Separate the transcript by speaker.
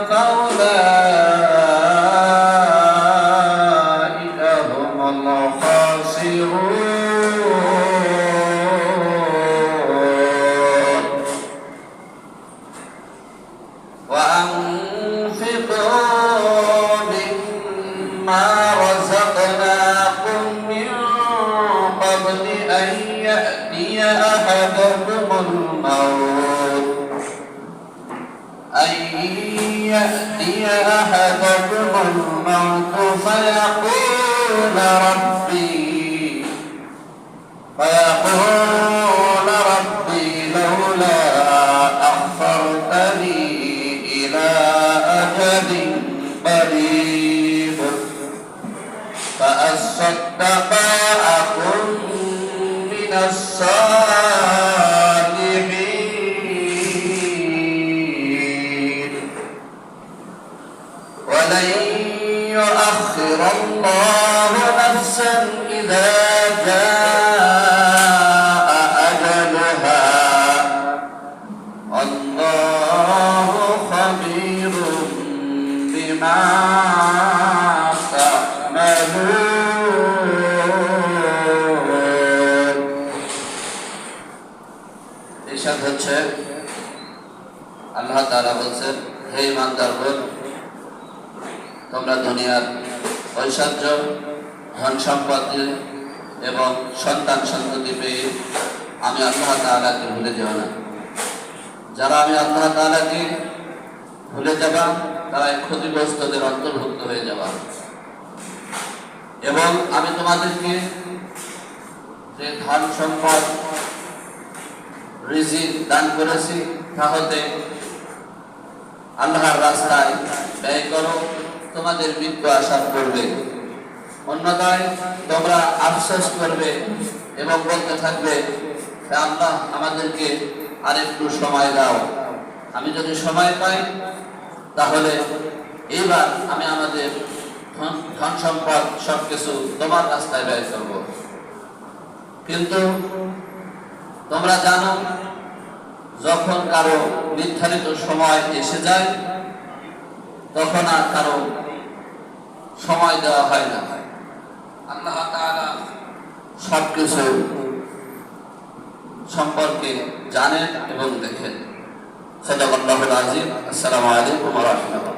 Speaker 1: فأولئك هم الخاسرون وأنفقوا مما رزقناكم من قبل أن يأتي أحدكم الموت فيقول ربي لولا أخرتني إلى أجل قريب فأصدق وأكن من الصالحين ولن يؤخر الله نفسا إذا جاء أجلها والله خبير بما تعملون ইরশাদ হচ্ছে আল্লাহ তাআলা বলেন হে ইমানদারগণ তোমরা দুনিয়ার ঐশ্বর্য ধন সম্পত্তি এবং সন্তান সন্ততি পেয়ে আমি আল্লাহ তাআলাকে ভুলে যেও না। যারা আমি আল্লাহ তাআলাকে ভুলে যাবা তারা ক্ষতিগ্রস্তদের অন্তর্ভুক্ত হয়ে যাবা। এবং আমি তোমাদেরকে যে ধন সম্পদ রিজিক দান করেছি তা হতে আল্লাহর রাস্তায় ব্যয় করো, তোমাদের মৃত্যু আসার করবে। অন্যথায় তোমরা আফসোস করবে এবং বলতে থাকবে আল্লাহ আমাদেরকে আরেকটু সময় দাও, আমি যদি সময় পাই তাহলে এইবার আমি আমাদের ধন সম্পদ সবকিছু তোমার রাস্তায় ব্যয় করব। কিন্তু তোমরা জানো যখন কারো নির্ধারিত সময় এসে যায় তখন আর কারো সময় দেওয়া হয় না। আল্লাহ তাআলা সবকিছু সম্পর্কে জানেন এবং দেখেন। সাদাকাল্লাহুল আযীম। আসসালামু আলাইকুম ওয়া রাহমাতুল্লাহ।